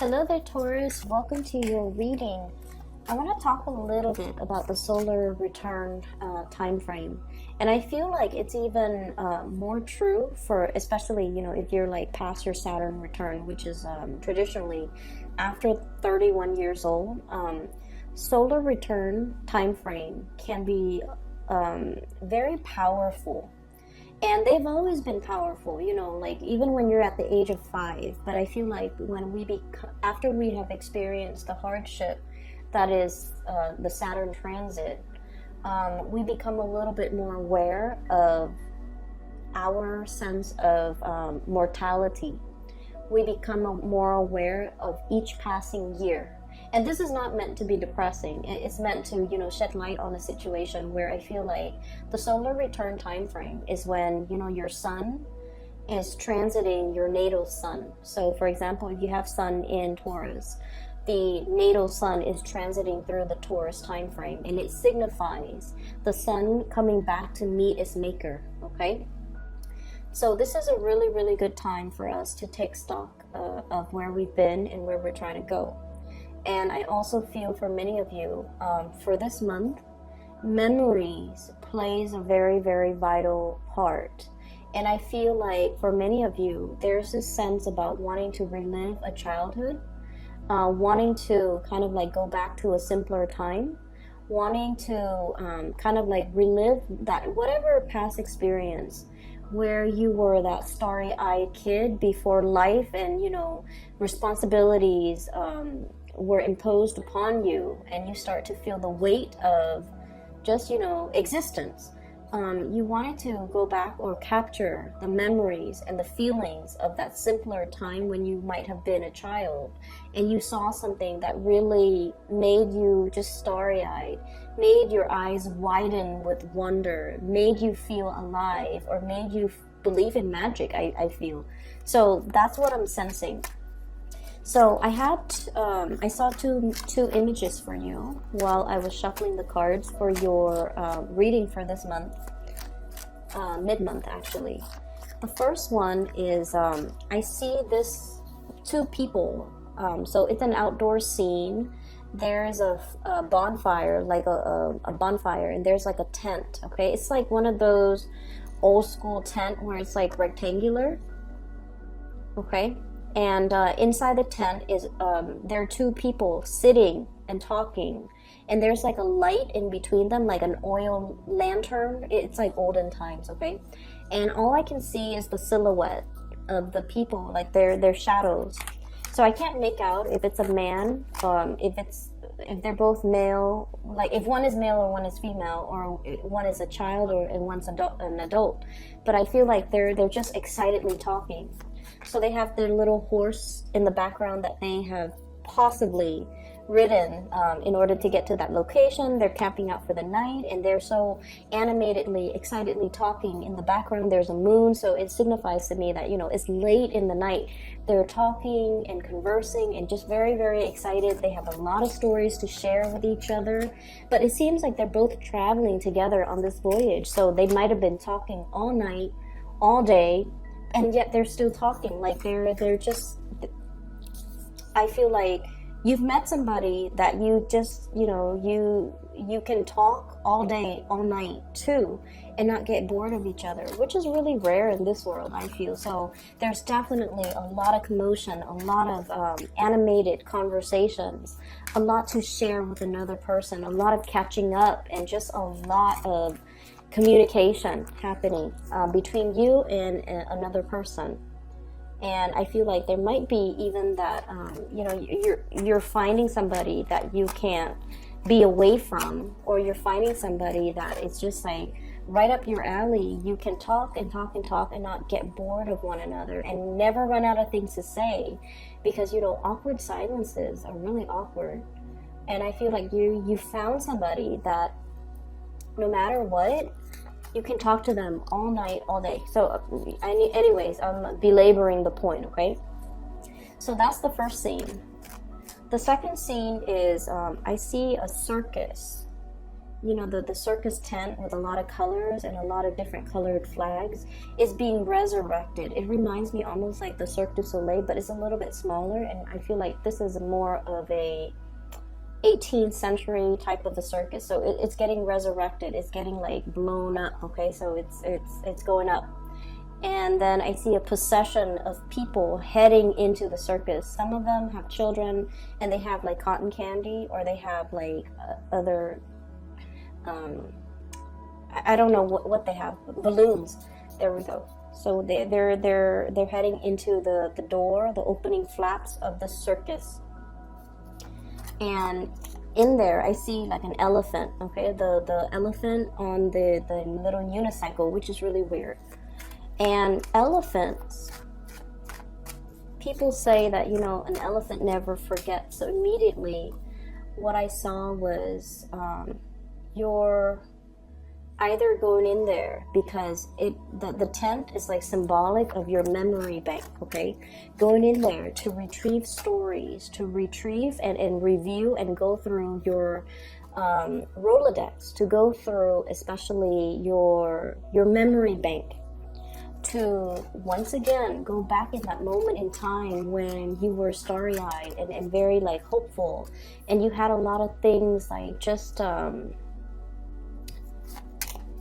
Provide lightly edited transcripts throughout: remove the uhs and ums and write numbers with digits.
Hello there, Taurus. Welcome to your reading. I want to talk a little bit about the solar return time frame, and I feel like it's even more true for, especially if you're like past your Saturn return, which is traditionally after 31 years old. Solar return time frame can be very powerful. And they've always been powerful, like even when you're at the age of 5. But I feel like after we have experienced the hardship that is the Saturn transit, we become a little bit more aware of our sense of mortality. We become more aware of each passing year. And this is not meant to be depressing. It's meant to, shed light on a situation where I feel like the solar return time frame is when, your sun is transiting your natal sun. So, for example, if you have sun in Taurus, the natal sun is transiting through the Taurus time frame, and it signifies the sun coming back to meet its maker, okay? So this is a really, really good time for us to take stock of where we've been and where we're trying to go. And I also feel for many of you, for this month, memories plays a very, very vital part. And I feel like for many of you, there's this sense about wanting to relive a childhood, wanting to kind of like go back to a simpler time, wanting to kind of like relive that whatever past experience where you were that starry-eyed kid before life and, responsibilities were imposed upon you, and you start to feel the weight of just existence. You wanted to go back or capture the memories and the feelings of that simpler time when you might have been a child, and you saw something that really made you just starry-eyed, made your eyes widen with wonder, made you feel alive, or made you believe in magic. I feel so that's what I'm sensing. So I saw two images for you while I was shuffling the cards for your reading for this month, mid-month actually. The first one is I see this two people. So it's an outdoor scene. There's a bonfire, like a bonfire, and there's like a tent. Okay, it's like one of those old school tent where it's like rectangular. Okay. And inside the tent is there are two people sitting and talking, and there's like a light in between them, like an oil lantern. It's like olden times, okay? And all I can see is the silhouette of the people, like their shadows. So I can't make out if it's a man, if they're both male, like if one is male or one is female, or one is a child and one's an adult. But I feel like they're just excitedly talking. So they have their little horse in the background that they have possibly ridden in order to get to that location. They're camping out for the night, and they're so animatedly, excitedly talking. In the background, there's a moon, so it signifies to me that, it's late in the night. They're talking and conversing and just very, very excited. They have a lot of stories to share with each other, but it seems like they're both traveling together on this voyage. So they might have been talking all night, all day, and yet they're still talking. Like they're just, I feel like you've met somebody that you just, you can talk all day, all night too, and not get bored of each other, which is really rare in this world, I feel. So there's definitely a lot of commotion, a lot of animated conversations, a lot to share with another person, a lot of catching up, and just a lot of communication happening between you and another person. And I feel like there might be even that you're finding somebody that you can't be away from, or you're finding somebody that it's just like right up your alley. You can talk and talk and talk and not get bored of one another, and never run out of things to say, because awkward silences are really awkward. And I feel like you found somebody that no matter what, you can talk to them all night, all day. So anyways, I'm belaboring the point, okay? So that's the first scene. The second scene is I see a circus, you know, the circus tent with a lot of colors and a lot of different colored flags is being resurrected. It reminds me almost like the Cirque du Soleil, but it's a little bit smaller, and I feel like this is more of a 18th century type of a circus. So it's getting resurrected. It's getting like blown up. Okay, so it's going up. And then I see a procession of people heading into the circus. Some of them have children, and they have like cotton candy, or they have like other, I don't know what they have, balloons. There we go. So they're heading into the door, the opening flaps of the circus. And in there, I see like an elephant. Okay, the elephant on the little unicycle, which is really weird. And elephants, people say that, you know, an elephant never forgets. So immediately what I saw was you're either going in there because the tent is like symbolic of your memory bank, okay? Going in there to retrieve stories, to retrieve and review and go through your Rolodex, to go through especially your memory bank, to once again go back in that moment in time when you were starry-eyed and very like hopeful, and you had a lot of things like just a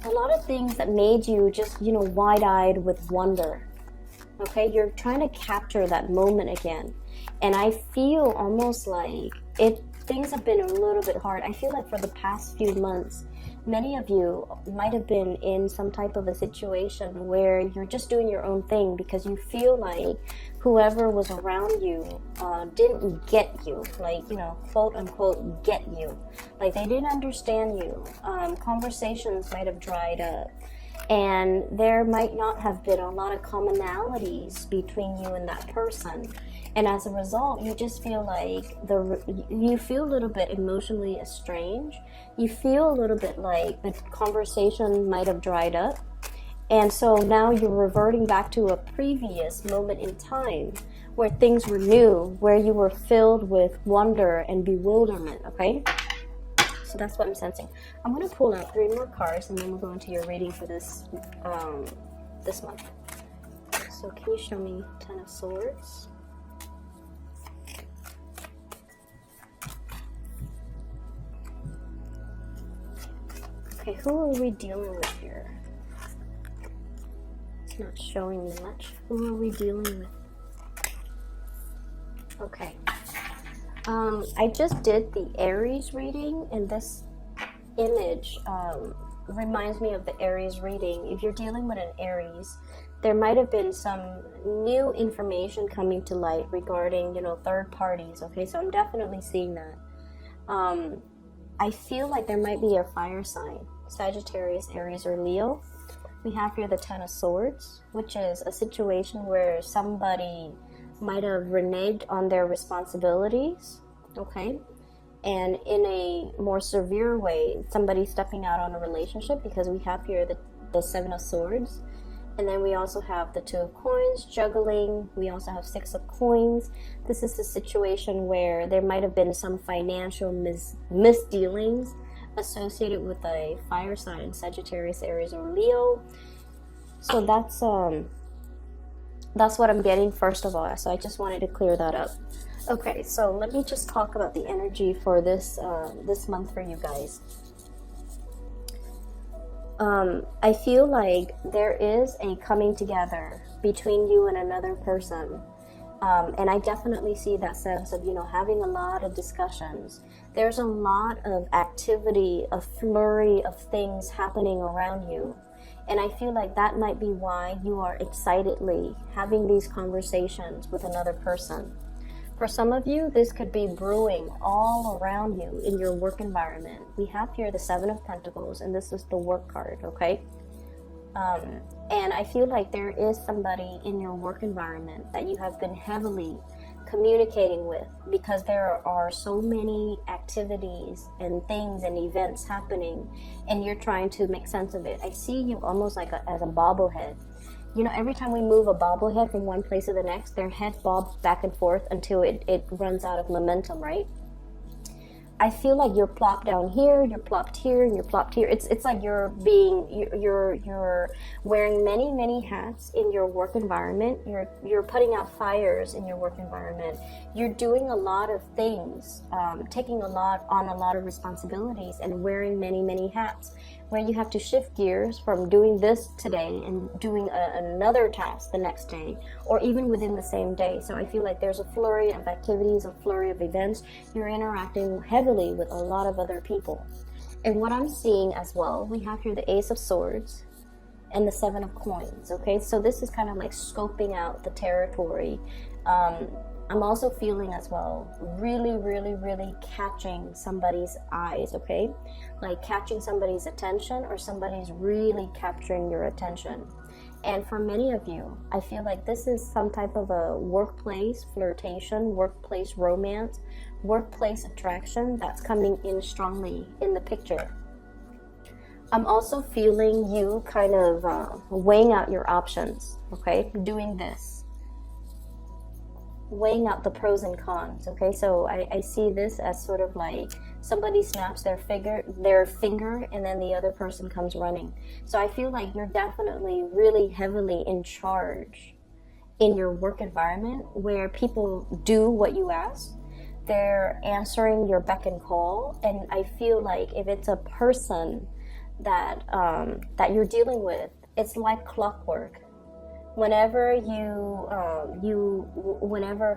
lot of things that made you just, you know, wide-eyed with wonder. Okay, you're trying to capture that moment again, and I feel almost like things have been a little bit hard. I feel like for the past few months, many of you might have been in some type of a situation where you're just doing your own thing because you feel like whoever was around you didn't get you, like, you know, quote unquote, get you. Like they didn't understand you. Conversations might have dried up. And there might not have been a lot of commonalities between you and that person. And as a result, you just feel like you feel a little bit emotionally estranged. You feel a little bit like the conversation might have dried up. And so now you're reverting back to a previous moment in time where things were new, where you were filled with wonder and bewilderment, okay? So that's what I'm sensing. I'm going to pull out 3 more cards, and then we'll go into your reading for this this month. So can you show me 10 of Swords? Okay, who are we dealing with here? It's not showing me much. Who are we dealing with? Okay. I just did the Aries reading, and this image reminds me of the Aries reading. If you're dealing with an Aries, there might have been some new information coming to light regarding, you know, third parties. Okay, so I'm definitely seeing that. I feel like there might be a fire sign, Sagittarius, Aries, or Leo. We have here the 10 of Swords, which is a situation where somebody might have reneged on their responsibilities, okay? And in a more severe way, somebody stepping out on a relationship, because we have here the 7 of Swords. And then we also have the 2 of Coins, juggling. We also have 6 of Coins. This is a situation where there might have been some financial misdealings associated with a fire sign, Sagittarius, Aries, or Leo. So that's what I'm getting first of all. So I just wanted to clear that up. Okay, so let me just talk about the energy for this month for you guys. I feel like there is a coming together between you and another person. And I definitely see that sense of, you know, having a lot of discussions. There's a lot of activity, a flurry of things happening around you. And I feel like that might be why you are excitedly having these conversations with another person. For some of you, this could be brewing all around you in your work environment. We have here the 7 of Pentacles, and this is the work card, okay? And I feel like there is somebody in your work environment that you have been heavily communicating with, because there are so many activities and things and events happening, and you're trying to make sense of it. I see you almost like as a bobblehead. You know, every time we move a bobblehead from one place to the next, their head bobs back and forth until it runs out of momentum, right? I feel like you're plopped down here, you're plopped here, and you're plopped here. It's like you're wearing many hats in your work environment. You're putting out fires in your work environment. You're doing a lot of things, taking a lot of responsibilities, and wearing many hats. Where you have to shift gears from doing this today and doing another task the next day, or even within the same day. So I feel like there's a flurry of activities, a flurry of events. You're interacting heavily with a lot of other people. And what I'm seeing as well, we have here the Ace of Swords and the Seven of Coins, okay? So this is kind of like scoping out the territory. I'm also feeling as well, really catching somebody's eyes, okay? Like catching somebody's attention, or somebody's really capturing your attention. And for many of you, I feel like this is some type of a workplace flirtation, workplace romance, workplace attraction that's coming in strongly in the picture. I'm also feeling you kind of weighing out your options, okay? Doing this. Weighing out the pros and cons, okay? So I see this as sort of like somebody snaps their finger and then the other person comes running. So I feel like you're definitely really heavily in charge in your work environment, where people do what you ask. They're answering your beck and call. And I feel like if it's a person that you're dealing with, it's like clockwork. Whenever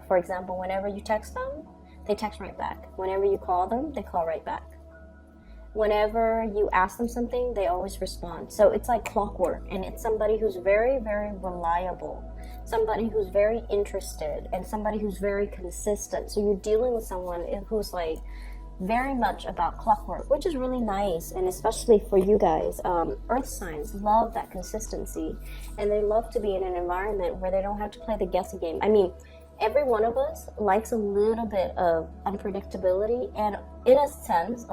for example, whenever you text them, they text right back. Whenever you call them, they call right back. Whenever you ask them something, they always respond. So it's like clockwork, and it's somebody who's very reliable, somebody who's very interested, and somebody who's very consistent. So you're dealing with someone who's like very much about clockwork, which is really nice. And especially for you guys, earth signs love that consistency, and they love to be in an environment where they don't have to play the guessing game. I mean, every one of us likes a little bit of unpredictability, and in a sense,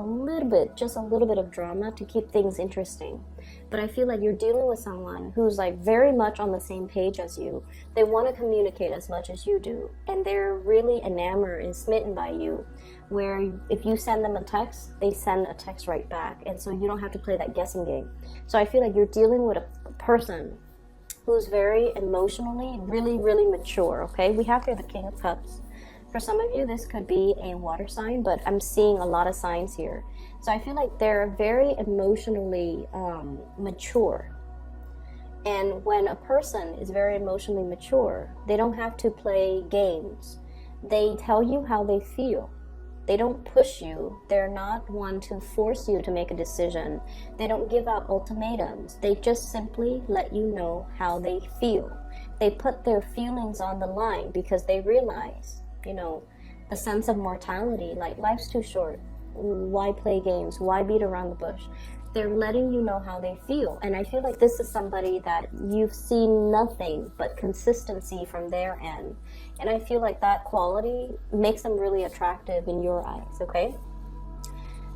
just a little bit of drama to keep things interesting. But I feel like you're dealing with someone who's like very much on the same page as you. They want to communicate as much as you do, and they're really enamored and smitten by you, where if you send them a text, they send a text right back, and so you don't have to play that guessing game. So I feel like you're dealing with a person who's very emotionally really mature, okay? We have here the King of Cups. For some of you, this could be a water sign, but I'm seeing a lot of signs here. So I feel like they're very emotionally mature. And when a person is very emotionally mature, they don't have to play games. They tell you how they feel. They don't push you. They're not one to force you to make a decision. They don't give out ultimatums. They just simply let you know how they feel. They put their feelings on the line because they realize, the sense of mortality, like life's too short. Why play games? Why beat around the bush? They're letting you know how they feel. And I feel like this is somebody that you've seen nothing but consistency from their end. And I feel like that quality makes them really attractive in your eyes, okay?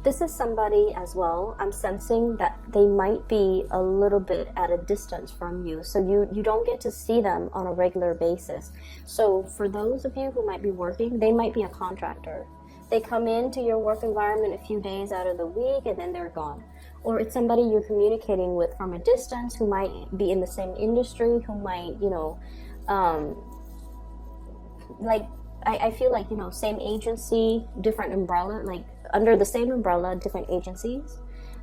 This is somebody as well, I'm sensing that they might be a little bit at a distance from you. So you don't get to see them on a regular basis. So for those of you who might be working, they might be a contractor. They come into your work environment a few days out of the week and then they're gone. Or it's somebody you're communicating with from a distance who might be in the same industry, who might, I feel like, same agency, different umbrella, like under the same umbrella, different agencies.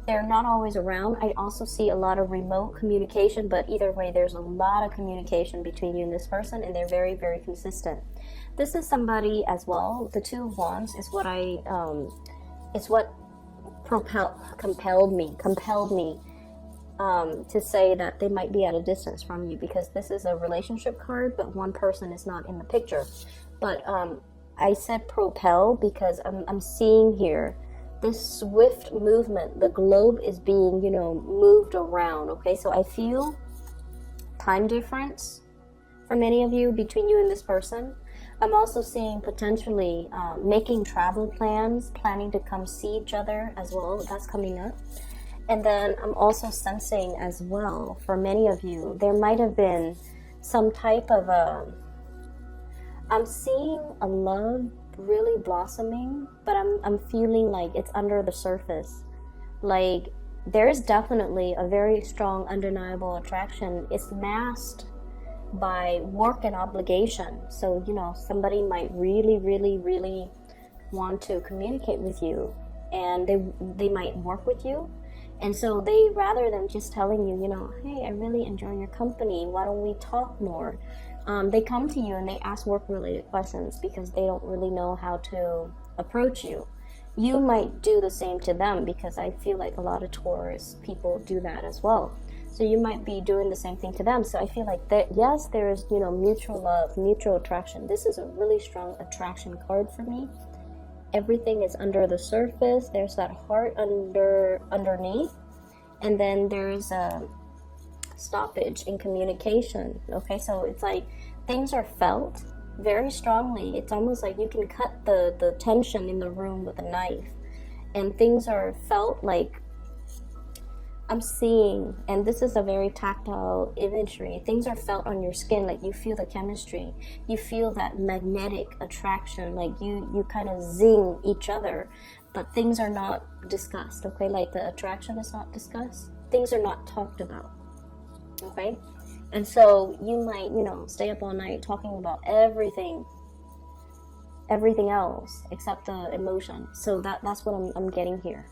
They're not always around. I also see a lot of remote communication, but either way, there's a lot of communication between you and this person, and they're very, very consistent. This is somebody as well. The Two of Wands is what compelled me to say that they might be at a distance from you, because this is a relationship card, but one person is not in the picture. But I said propel because I'm seeing here this swift movement. The globe is being, moved around, okay? So I feel time difference for many of you between you and this person. I'm also seeing potentially making travel plans, planning to come see each other as well. That's coming up. And then I'm also sensing as well, for many of you, there might have been some type of I'm seeing a love really blossoming, but I'm feeling like it's under the surface. Like there's definitely a very strong undeniable attraction. It's masked by work and obligation. So, you know, somebody might really, really, really want to communicate with you, and they might work with you. And so they, rather than just telling you, you know, hey, I really enjoy your company, why don't we talk more? They come to you and they ask work-related questions because they don't really know how to approach you. You might do the same to them, because I feel like a lot of Taurus people do that as well. So you might be doing the same thing to them. So I feel like that, yes, there is, you know, mutual love, mutual attraction. This is a really strong attraction card for me. Everything is under the surface. There's that heart underneath, and then there's a stoppage in communication. Okay, so it's like things are felt very strongly. It's almost like you can cut the tension in the room with a knife, and things are felt like, I'm seeing, and this is a very tactile imagery, things are felt on your skin, like you feel the chemistry, you feel that magnetic attraction, like you kind of zing each other, but things are not discussed, okay? Like the attraction is not discussed, things are not talked about, okay? And so you might, you know, stay up all night talking about everything else except the emotion. So that's what I'm getting here.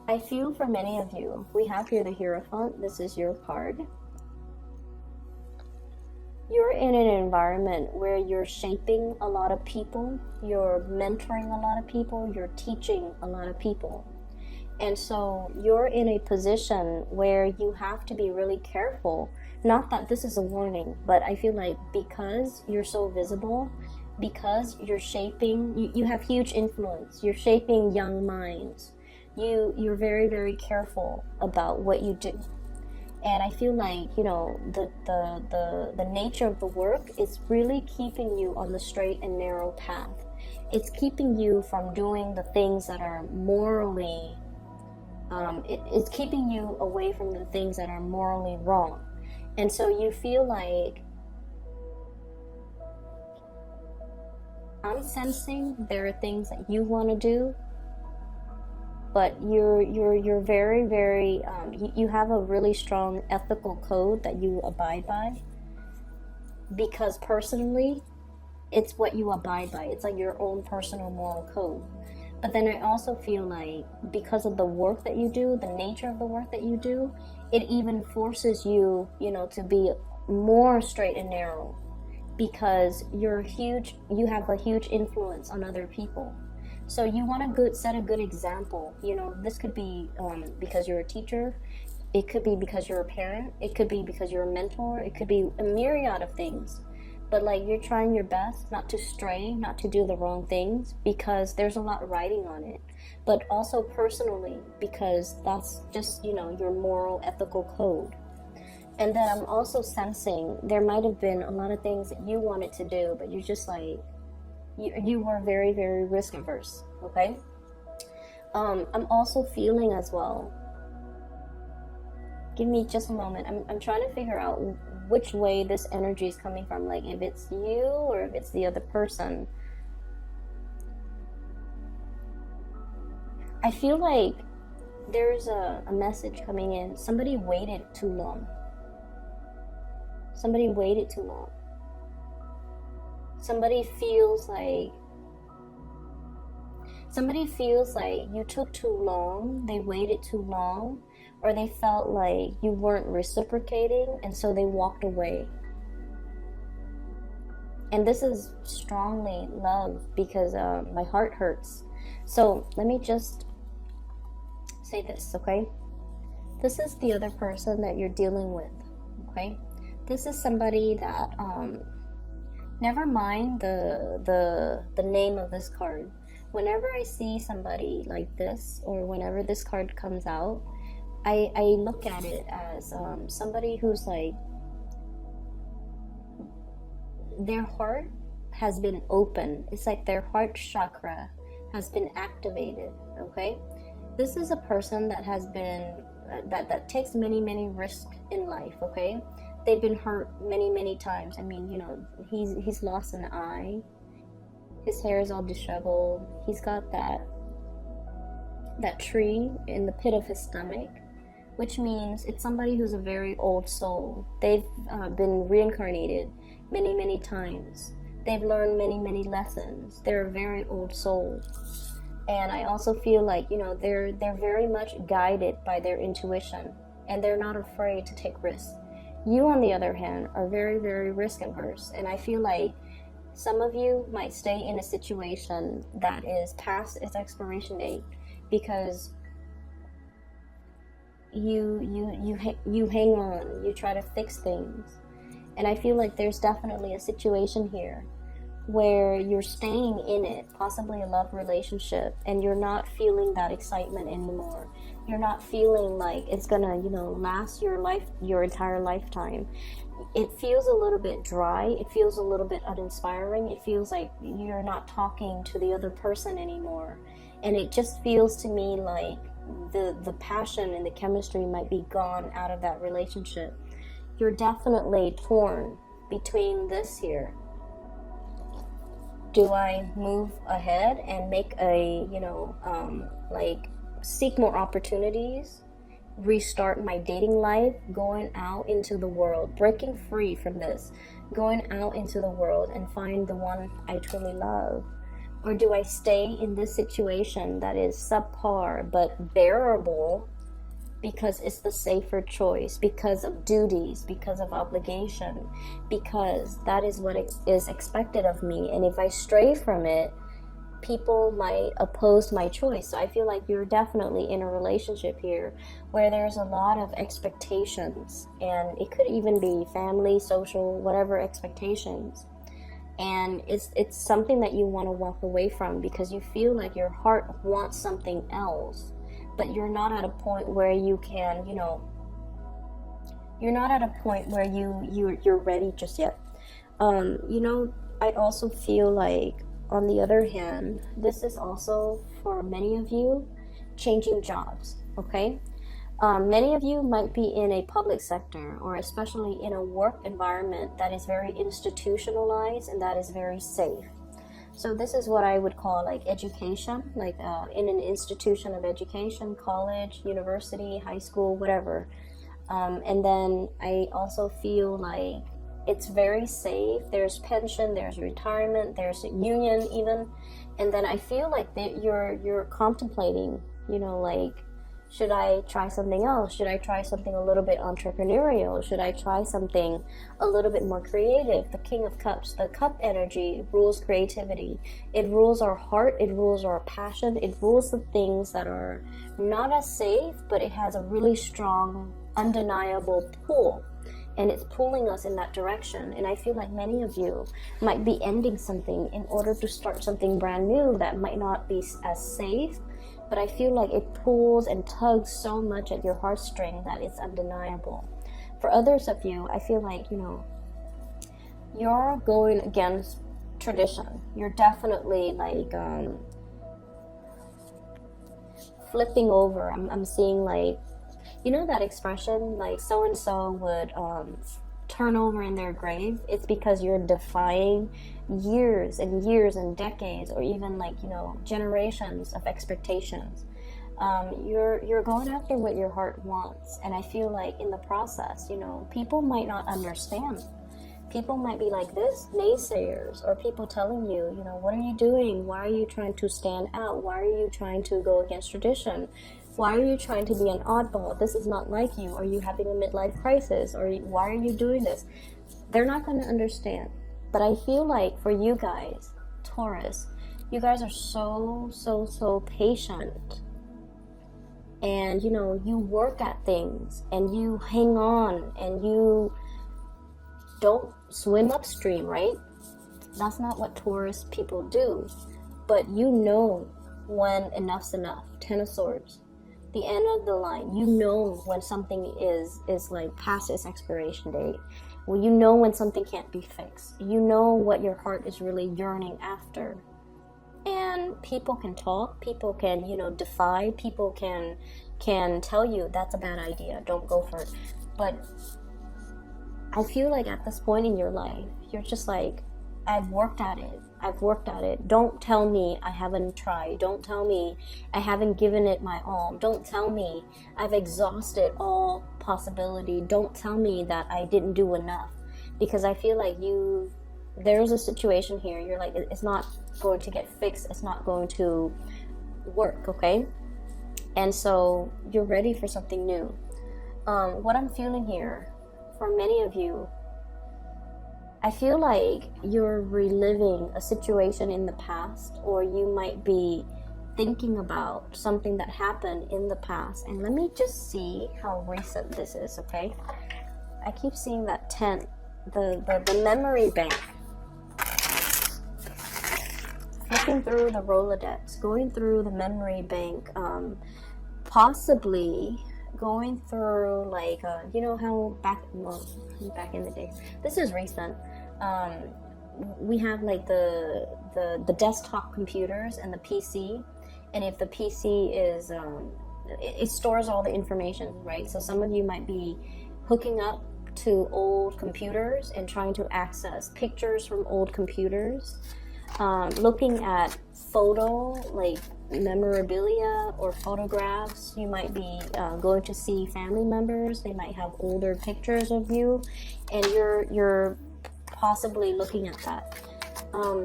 I feel for many of you, we have here the Hierophant. This is your card. You're in an environment where you're shaping a lot of people, you're mentoring a lot of people, you're teaching a lot of people. And so you're in a position where you have to be really careful. Not that this is a warning, but I feel like because you're so visible, because you're shaping, you have huge influence, you're shaping young minds. You're very, very careful about what you do. And I feel like, you know, the nature of the work is really keeping you on the straight and narrow path. It's keeping you from doing the things that are morally, it's keeping you away from the things that are morally wrong. And so you feel like, I'm sensing there are things that you want to do, but you're very, very, you have a really strong ethical code that you abide by, because personally, it's what you abide by. It's like your own personal moral code. But then I also feel like because of the work that you do, the nature of the work that you do, it even forces you, you know, to be more straight and narrow, because you have a huge influence on other people. So you want to set a good example. You know, this could be because you're a teacher. It could be because you're a parent. It could be because you're a mentor. It could be a myriad of things. But like, you're trying your best not to stray, not to do the wrong things, because there's a lot riding on it. But also personally, because that's just, you know, your moral, ethical code. And then I'm also sensing there might have been a lot of things that you wanted to do, but you're just like, you were very, very risk averse, okay? I'm also feeling as well, give me just a moment, I'm trying to figure out which way this energy is coming from, like if it's you or if it's the other person. I feel like there's a message coming in. Somebody waited too long. Somebody waited too long. Somebody feels like you took too long, they waited too long, or they felt like you weren't reciprocating, and so they walked away. And this is strongly love, because my heart hurts. So let me just say this, okay? This is the other person that you're dealing with, okay? This is somebody that never mind the name of this card. Whenever I see somebody like this, or whenever this card comes out, I look at it as somebody who's like, their heart has been open. It's like their heart chakra has been activated, okay? This is a person that has been, that takes many, many risks in life, okay? They've been hurt many, many times. I mean, you know, he's lost an eye. His hair is all disheveled. He's got that tree in the pit of his stomach, which means it's somebody who's a very old soul. They've been reincarnated many, many times. They've learned many, many lessons. They're a very old soul. And I also feel like, you know, they're very much guided by their intuition, and they're not afraid to take risks. You, on the other hand, are very, very risk averse, and I feel like some of you might stay in a situation that is past its expiration date because you hang on, you try to fix things. And I feel like there's definitely a situation here where you're staying in it, possibly a love relationship, and you're not feeling that excitement anymore. You're not feeling like it's gonna, you know, last your entire lifetime. It feels a little bit dry. It feels a little bit uninspiring. It feels like you're not talking to the other person anymore. And it just feels to me like the passion and the chemistry might be gone out of that relationship. You're definitely torn between this here. Do I move ahead and make a, you know, like seek more opportunities, restart my dating life, going out into the world, breaking free from this, going out into the world and find the one I truly love? Or do I stay in this situation that is subpar but bearable because it's the safer choice, because of duties, because of obligation, because that is what is expected of me, and if I stray from it, people might oppose my choice? So I feel like you're definitely in a relationship here where there's a lot of expectations, and it could even be family, social, whatever expectations. And it's something that you want to walk away from because you feel like your heart wants something else, but you're not at a point where you can, you know, you're not at a point where you're ready just yet. You know, I also feel like, on the other hand, this is also for many of you changing jobs, okay? Many of you might be in a public sector, or especially in a work environment that is very institutionalized and that is very safe. So this is what I would call like education, like in an institution of education, college, university, high school, whatever. And then I also feel like it's very safe. There's pension, there's retirement, there's a union even. And then I feel like that you're contemplating, you know, like, should I try something else? Should I try something a little bit entrepreneurial? Should I try something a little bit more creative? The King of Cups, the cup energy rules creativity. It rules our heart, it rules our passion, it rules the things that are not as safe, but it has a really strong, undeniable pull. And it's pulling us in that direction. And I feel like many of you might be ending something in order to start something brand new that might not be as safe, but I feel like it pulls and tugs so much at your heartstring that it's undeniable. For others of you, I feel like, you know, you're going against tradition. You're definitely like flipping over. I'm seeing like, you know that expression, like so-and-so would turn over in their grave? It's because you're defying years and years and decades, or even like, you know, generations of expectations. You're going after what your heart wants. And I feel like in the process, you know, people might not understand. People might be like this, naysayers, or people telling you, you know, what are you doing? Why are you trying to stand out? Why are you trying to go against tradition? Why are you trying to be an oddball? This is not like you. Are you having a midlife crisis? Or why are you doing this? They're not going to understand. But I feel like for you guys, Taurus, you guys are so patient. And, you know, you work at things and you hang on and you don't swim upstream, right? That's not what Taurus people do. But you know when enough's enough. Ten of Swords. The end of the line. You know when something is like past its expiration date. Well, you know when something can't be fixed. You know what your heart is really yearning after. And people can talk, people can, you know, defy, people can tell you that's a bad idea, don't go for it. But I feel like at this point in your life, you're just like, I've worked at it. I've worked at it. Don't tell me I haven't tried. Don't tell me I haven't given it my all. Don't tell me I've exhausted all possibility. Don't tell me that I didn't do enough. Because I feel like there's a situation here. You're like, it's not going to get fixed. It's not going to work, okay? And so you're ready for something new. What I'm feeling here, for many of you, I feel like you're reliving a situation in the past, or you might be thinking about something that happened in the past. And let me just see how recent this is, okay? I keep seeing that 10, the memory bank. Looking through the Rolodex, going through the memory bank, possibly going through like, you know how back in the day, this is recent, we have like the desktop computers and the PC, and if the PC is, it stores all the information, right? So some of you might be hooking up to old computers and trying to access pictures from old computers, looking at like memorabilia or photographs. You might be going to see family members. They might have older pictures of you, and you're possibly looking at that.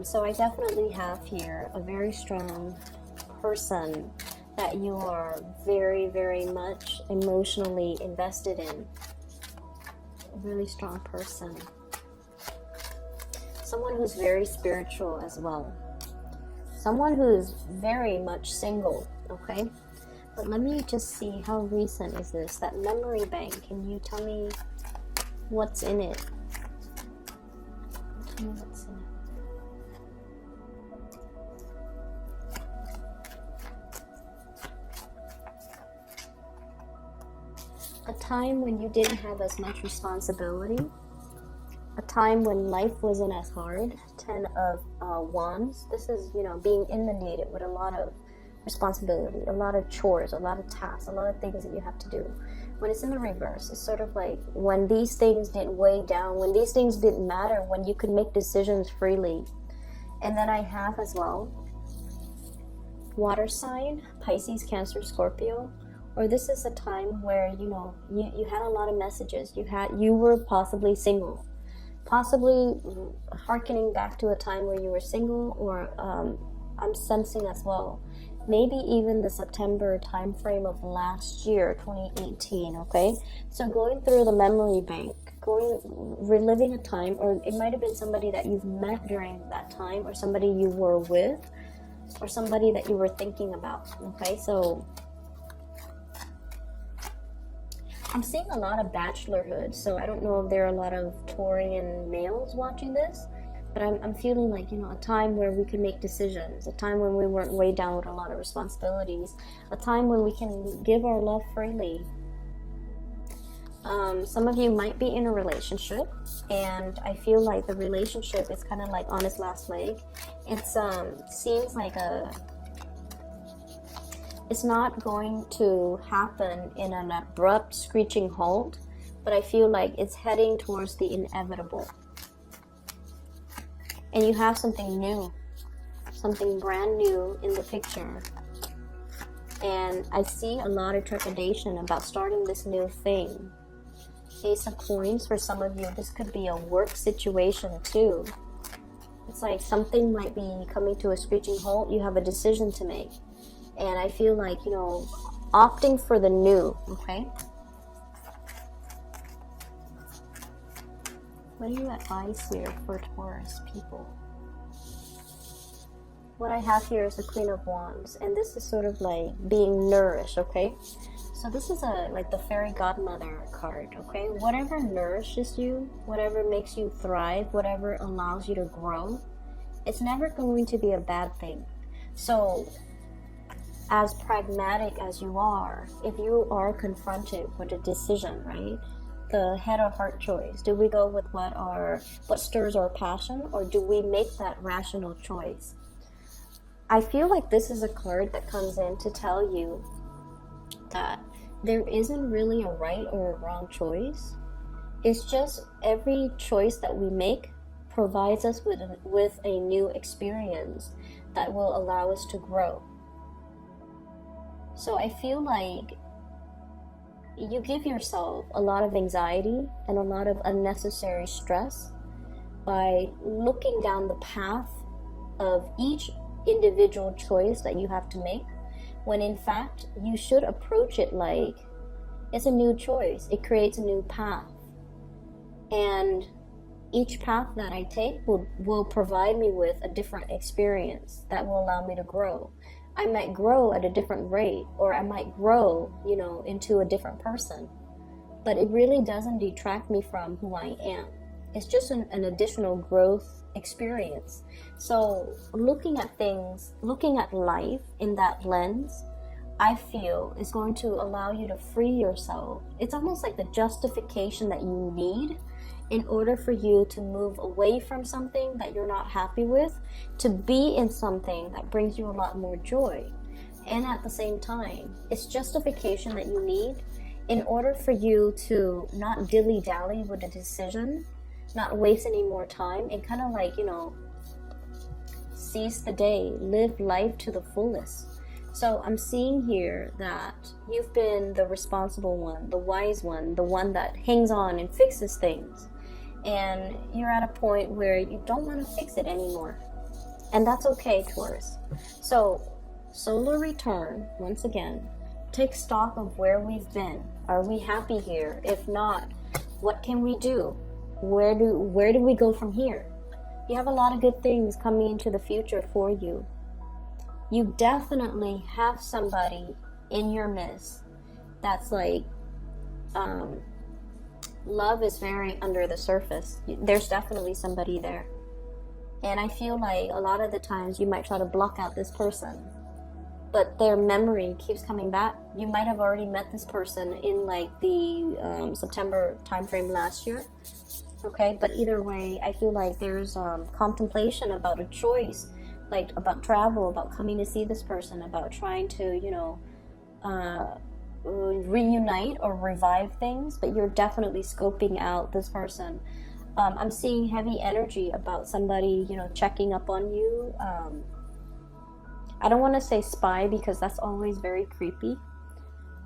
So I definitely have here a very strong person that you are very, very much emotionally invested in. A really strong person. Someone who's very spiritual as well. Someone who's very much single, okay? But let me just see, how recent is this? That memory bank, can you tell me what's in it? Tell me what's in it. A time when you didn't have as much responsibility. A time when life wasn't as hard. 10 of Wands. This is, being inundated with a lot of responsibility, a lot of chores, a lot of tasks, a lot of things that you have to do. When it's in the reverse, it's sort of like when these things didn't weigh down, when these things didn't matter, when you could make decisions freely. And then I have as well, water sign, Pisces, Cancer, Scorpio. Or this is a time where, you had a lot of messages. You were possibly single. Possibly hearkening back to a time where you were single, or I'm sensing as well, maybe even the September time frame of last year, 2018, okay? So going through the memory bank, reliving a time, or it might have been somebody that you've met during that time, or somebody you were with, or somebody that you were thinking about, okay? So I'm seeing a lot of bachelorhood, so I don't know if there are a lot of Taurian males watching this, but I'm feeling like, a time where we could make decisions, a time when we weren't weighed down with a lot of responsibilities, a time when we can give our love freely. Some of you might be in a relationship, and I feel like the relationship is kind of like on its last leg. It's seems like it's not going to happen in an abrupt, screeching halt, but I feel like it's heading towards the inevitable. And you have something new, something brand new in the picture. And I see a lot of trepidation about starting this new thing. Ace of Coins, for some of you, this could be a work situation too. It's like something might be coming to a screeching halt. You have a decision to make. And I feel like, opting for the new, okay? What do you advise here for Taurus people? What I have here is the Queen of Wands, and this is sort of like being nourished, okay? So this is like the fairy godmother card, okay? Whatever nourishes you, whatever makes you thrive, whatever allows you to grow, it's never going to be a bad thing. So as pragmatic as you are, if you are confronted with a decision, right? The head or heart choice. Do we go with what stirs our passion, or do we make that rational choice? I feel like this is a card that comes in to tell you that there isn't really a right or a wrong choice. It's just every choice that we make provides us with a new experience that will allow us to grow. So I feel like you give yourself a lot of anxiety and a lot of unnecessary stress by looking down the path of each individual choice that you have to make, when in fact you should approach it like it's a new choice. It creates a new path, and each path that I take will provide me with a different experience that will allow me to grow. I might grow at a different rate, or I might grow, into a different person. But it really doesn't detract me from who I am. It's just an additional growth experience. So looking at things, looking at life in that lens, I feel is going to allow you to free yourself. It's almost like the justification that you need in order for you to move away from something that you're not happy with, to be in something that brings you a lot more joy. And at the same time, it's justification that you need in order for you to not dilly-dally with a decision, not waste any more time, and kind of like, seize the day, live life to the fullest. So I'm seeing here that you've been the responsible one, the wise one, the one that hangs on and fixes things. And you're at a point where you don't want to fix it anymore. And that's okay, Taurus. So, solar return, once again, take stock of where we've been. Are we happy here? If not, what can we do? Where do we go from here? You have a lot of good things coming into the future for you. You definitely have somebody in your midst that's like, love is very under the surface. There's definitely somebody there. And I feel like a lot of the times you might try to block out this person, but their memory keeps coming back. You might have already met this person in like the September timeframe last year. Okay, but either way, I feel like there's contemplation about a choice, like about travel, about coming to see this person, about trying to, reunite or revive things, but you're definitely scoping out this person. I'm seeing heavy energy about somebody, checking up on you. I don't want to say spy because that's always very creepy.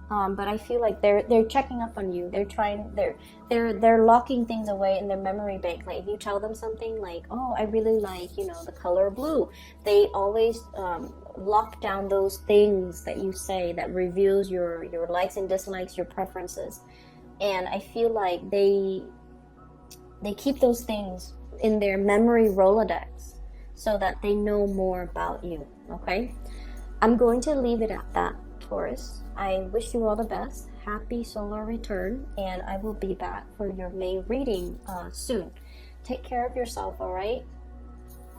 But I feel like they're checking up on you. They're locking things away in their memory bank. Like if you tell them something like, oh, I really like, the color blue, they always lock down those things that you say that reveals your likes and dislikes, your preferences. And I feel like they keep those things in their memory Rolodex so that they know more about you. Okay, I'm going to leave it at that, Taurus. I wish you all the best. Happy solar return, and I will be back for your May reading soon. Take care of yourself, all right?